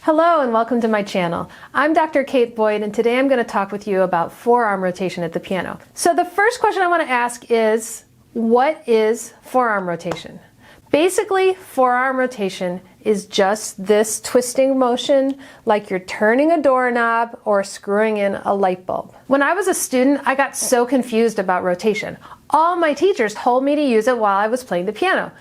Hello and welcome to my channel. I'm Dr. Kate Boyd and today I'm going to talk with you about forearm rotation at the piano. So the first question I want to ask is, what is forearm rotation? Basically, forearm rotation is just this twisting motion like you're turning a doorknob or screwing in a light bulb. When I was a student, I got so confused about rotation. All my teachers told me to use it while I was playing the piano.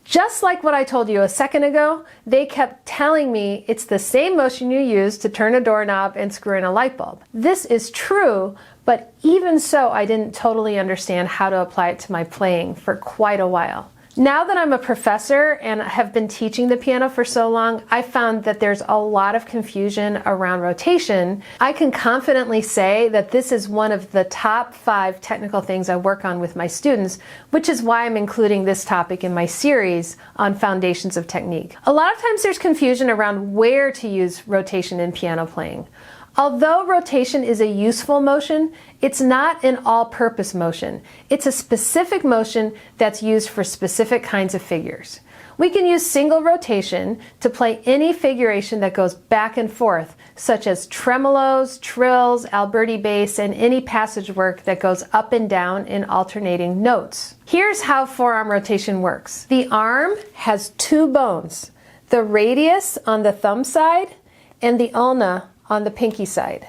Just like what I told you a second ago, they kept telling me it's the same motion you use to turn a doorknob and screw in a light bulb. This is true, but even so, I didn't totally understand how to apply it to my playing for quite a while. Now that I'm a professor and have been teaching the piano for so long, I found that there's a lot of confusion around rotation. I can confidently say that this is one of the top 5 technical things I work on with my students, which is why I'm including this topic in my series on foundations of technique. A lot of times there's confusion around where to use rotation in piano playing. Although rotation is a useful motion, it's not an all-purpose motion. It's a specific motion that's used for specific kinds of figures. We can use single rotation to play any figuration that goes back and forth, such as tremolos, trills, Alberti bass, and any passage work that goes up and down in alternating notes. Here's how forearm rotation works. The arm has 2 bones, the radius on the thumb side and the ulna on the pinky side.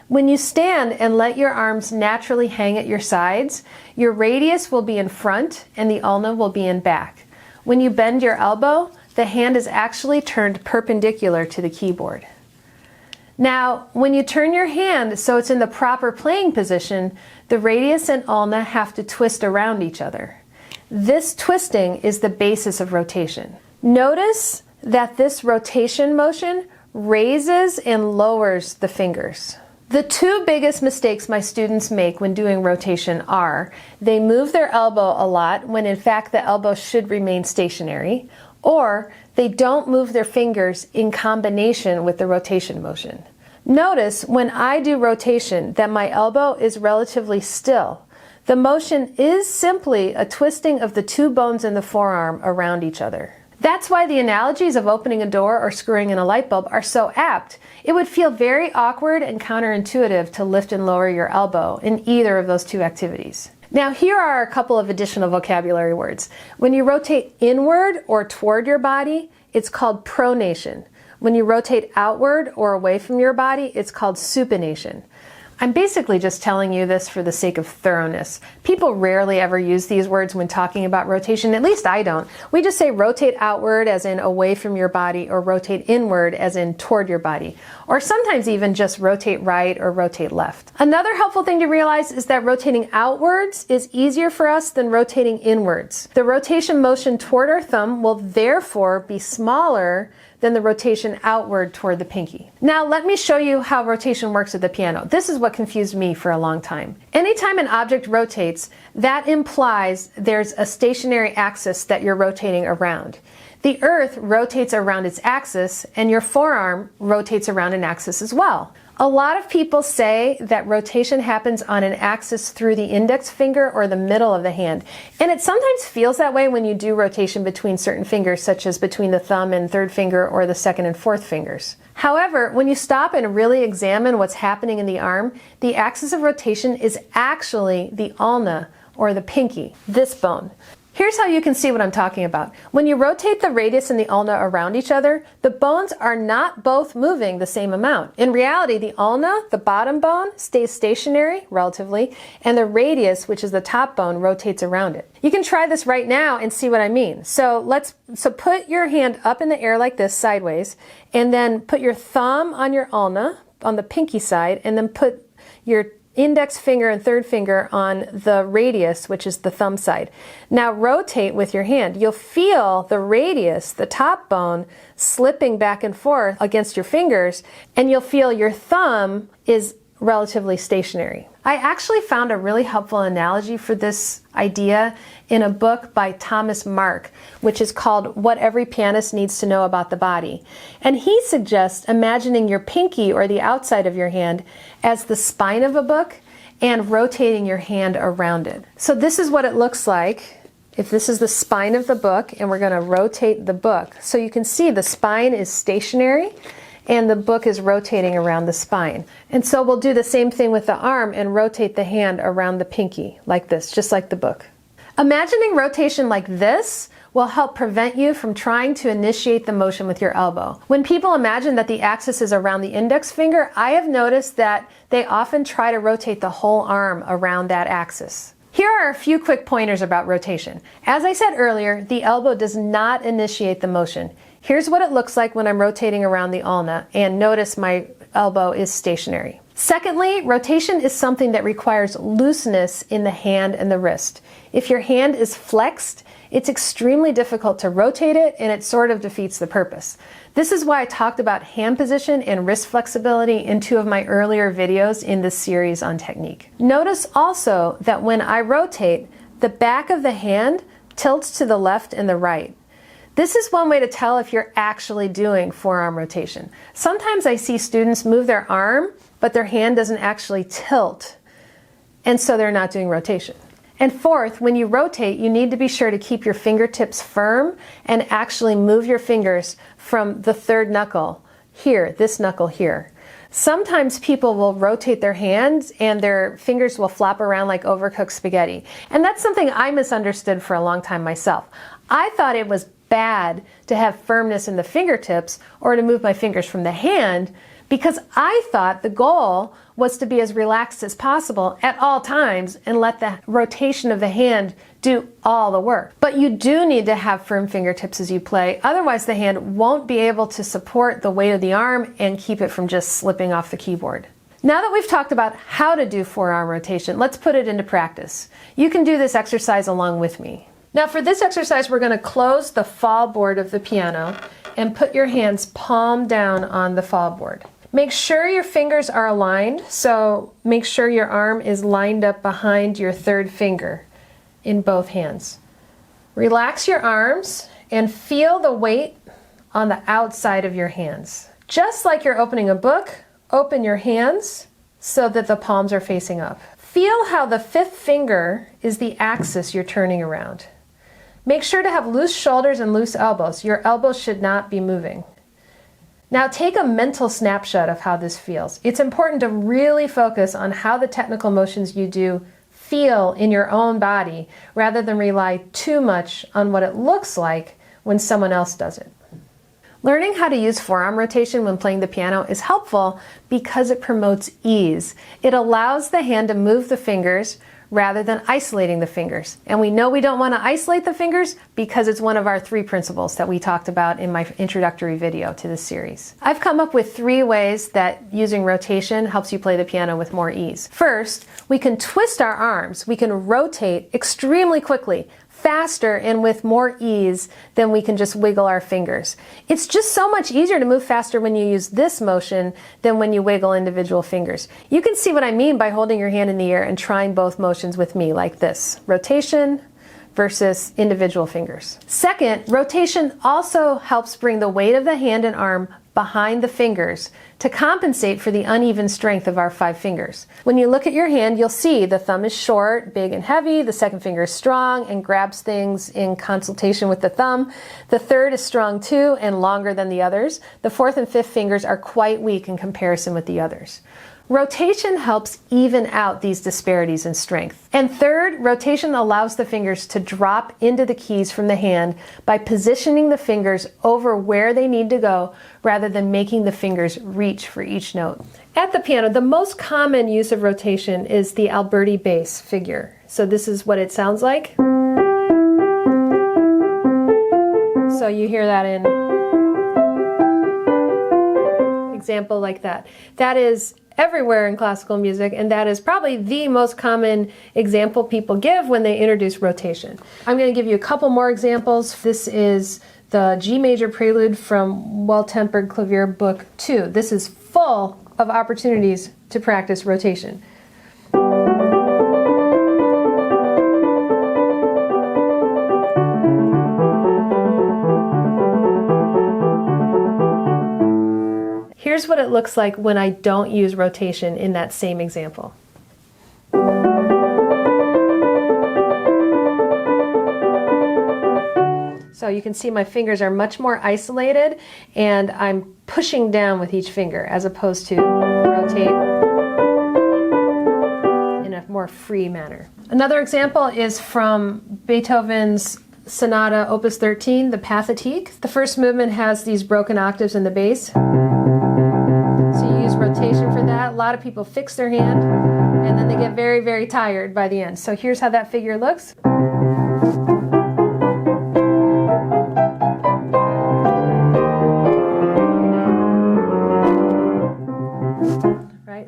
When you stand and let your arms naturally hang at your sides, your radius will be in front and the ulna will be in back. When you bend your elbow, the hand is actually turned perpendicular to the keyboard. Now, when you turn your hand so it's in the proper playing position, the radius and ulna have to twist around each other. This twisting is the basis of rotation. Notice that this rotation motion raises and lowers the fingers. The 2 biggest mistakes my students make when doing rotation are they move their elbow a lot when in fact the elbow should remain stationary, or they don't move their fingers in combination with the rotation motion. Notice when I do rotation that my elbow is relatively still. The motion is simply a twisting of the 2 bones in the forearm around each other. That's why the analogies of opening a door or screwing in a light bulb are so apt. It would feel very awkward and counterintuitive to lift and lower your elbow in either of those 2 activities. Now here are a couple of additional vocabulary words. When you rotate inward or toward your body, it's called pronation. When you rotate outward or away from your body, it's called supination. I'm basically just telling you this for the sake of thoroughness. People rarely ever use these words when talking about rotation, at least I don't. We just say rotate outward as in away from your body, or rotate inward as in toward your body, or sometimes even just rotate right or rotate left. Another helpful thing to realize is that rotating outwards is easier for us than rotating inwards. The rotation motion toward our thumb will therefore be smaller than the rotation outward toward the pinky. Now let me show you how rotation works at the piano. This is what confused me for a long time. Anytime an object rotates, that implies there's a stationary axis that you're rotating around. The earth rotates around its axis, and your forearm rotates around an axis as well. A lot of people say that rotation happens on an axis through the index finger or the middle of the hand. And it sometimes feels that way when you do rotation between certain fingers, such as between the thumb and 3rd finger or the 2nd and 4th fingers. However, when you stop and really examine what's happening in the arm, the axis of rotation is actually the ulna or the pinky, this bone. Here's how you can see what I'm talking about. When you rotate the radius and the ulna around each other, the bones are not both moving the same amount. In reality, the ulna, the bottom bone, stays stationary, relatively, and the radius, which is the top bone, rotates around it. You can try this right now and see what I mean. So put your hand up in the air like this, sideways, and then put your thumb on your ulna, on the pinky side, and then put your index finger and 3rd finger on the radius, which is the thumb side. Now rotate with your hand. You'll feel the radius, the top bone, slipping back and forth against your fingers, and you'll feel your thumb is relatively stationary. I actually found a really helpful analogy for this idea in a book by Thomas Mark, which is called What Every Pianist Needs to Know About the Body. And he suggests imagining your pinky or the outside of your hand as the spine of a book and rotating your hand around it. So this is what it looks like if this is the spine of the book, and we're going to rotate the book. So you can see the spine is stationary and the book is rotating around the spine. And so we'll do the same thing with the arm and rotate the hand around the pinky like this, just like the book. Imagining rotation like this will help prevent you from trying to initiate the motion with your elbow. When people imagine that the axis is around the index finger, I have noticed that they often try to rotate the whole arm around that axis. Here are a few quick pointers about rotation. As I said earlier, the elbow does not initiate the motion. Here's what it looks like when I'm rotating around the ulna, and notice my elbow is stationary. Secondly, rotation is something that requires looseness in the hand and the wrist. If your hand is flexed, it's extremely difficult to rotate it, and it sort of defeats the purpose. This is why I talked about hand position and wrist flexibility in 2 of my earlier videos in this series on technique. Notice also that when I rotate, the back of the hand tilts to the left and the right. This is one way to tell if you're actually doing forearm rotation. Sometimes I see students move their arm, but their hand doesn't actually tilt, and so they're not doing rotation. And fourth, when you rotate, you need to be sure to keep your fingertips firm and actually move your fingers from the third knuckle here, this knuckle here. Sometimes people will rotate their hands and their fingers will flop around like overcooked spaghetti. And that's something I misunderstood for a long time myself. I thought it was bad to have firmness in the fingertips or to move my fingers from the hand, because I thought the goal was to be as relaxed as possible at all times and let the rotation of the hand do all the work. But you do need to have firm fingertips as you play, otherwise the hand won't be able to support the weight of the arm and keep it from just slipping off the keyboard. Now that we've talked about how to do forearm rotation, let's put it into practice. You can do this exercise along with me. Now for this exercise, we're going to close the fall board of the piano and put your hands palm down on the fall board. Make sure your fingers are aligned, so make sure your arm is lined up behind your third finger in both hands. Relax your arms and feel the weight on the outside of your hands. Just like you're opening a book, open your hands so that the palms are facing up. Feel how the 5th finger is the axis you're turning around. Make sure to have loose shoulders and loose elbows. Your elbows should not be moving. Now take a mental snapshot of how this feels. It's important to really focus on how the technical motions you do feel in your own body rather than rely too much on what it looks like when someone else does it. Learning how to use forearm rotation when playing the piano is helpful because it promotes ease. It allows the hand to move the fingers rather than isolating the fingers. And we know we don't want to isolate the fingers because it's one of our 3 principles that we talked about in my introductory video to this series. I've come up with 3 ways that using rotation helps you play the piano with more ease. First, we can twist our arms. We can rotate extremely quickly, faster and with more ease than we can just wiggle our fingers. It's just so much easier to move faster when you use this motion than when you wiggle individual fingers. You can see what I mean by holding your hand in the air and trying both motions with me like this. Rotation versus individual fingers. Second, rotation also helps bring the weight of the hand and arm behind the fingers to compensate for the uneven strength of our 5 fingers. When you look at your hand, you'll see the thumb is short, big and heavy, the second finger is strong and grabs things in consultation with the thumb. The third is strong too and longer than the others. The 4th and 5th fingers are quite weak in comparison with the others. Rotation helps even out these disparities in strength. And third, rotation allows the fingers to drop into the keys from the hand by positioning the fingers over where they need to go rather than making the fingers reach for each note. At the piano, the most common use of rotation is the Alberti bass figure. So this is what it sounds like. So you hear that in example like that. That is everywhere in classical music, and that is probably the most common example people give when they introduce rotation. I'm going to give you a couple more examples. This is the G major prelude from Well-Tempered Clavier Book 2. This is full of opportunities to practice rotation. Here's what it looks like when I don't use rotation in that same example. So you can see my fingers are much more isolated and I'm pushing down with each finger as opposed to rotate in a more free manner. Another example is from Beethoven's Sonata Opus 13, the Pathétique. The first movement has these broken octaves in the bass. So you use rotation for that. A lot of people fix their hand and then they get very, very tired by the end. So here's how that figure looks.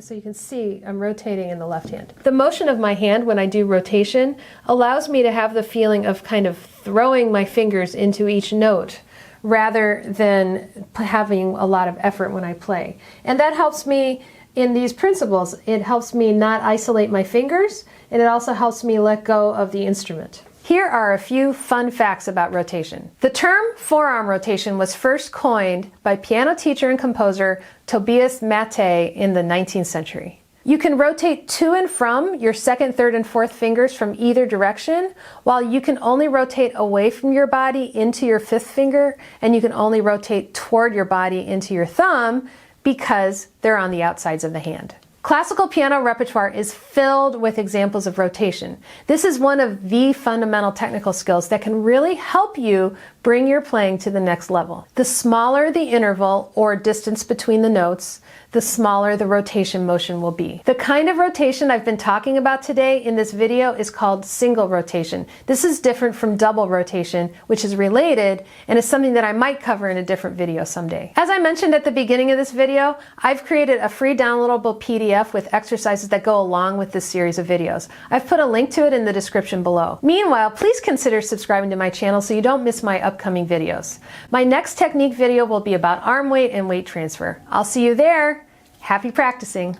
So you can see I'm rotating in the left hand. The motion of my hand when I do rotation allows me to have the feeling of kind of throwing my fingers into each note rather than having a lot of effort when I play. And that helps me in these principles. It helps me not isolate my fingers, and it also helps me let go of the instrument. Here are a few fun facts about rotation. The term forearm rotation was first coined by piano teacher and composer Tobias Mattei in the 19th century. You can rotate to and from your second, third, and fourth fingers from either direction, while you can only rotate away from your body into your fifth finger, and you can only rotate toward your body into your thumb because they're on the outsides of the hand. Classical piano repertoire is filled with examples of rotation. This is one of the fundamental technical skills that can really help you bring your playing to the next level. The smaller the interval or distance between the notes, the smaller the rotation motion will be. The kind of rotation I've been talking about today in this video is called single rotation. This is different from double rotation, which is related and is something that I might cover in a different video someday. As I mentioned at the beginning of this video, I've created a free downloadable PDF with exercises that go along with this series of videos. I've put a link to it in the description below. Meanwhile, please consider subscribing to my channel so you don't miss my upcoming videos. My next technique video will be about arm weight and weight transfer. I'll see you there. Happy practicing!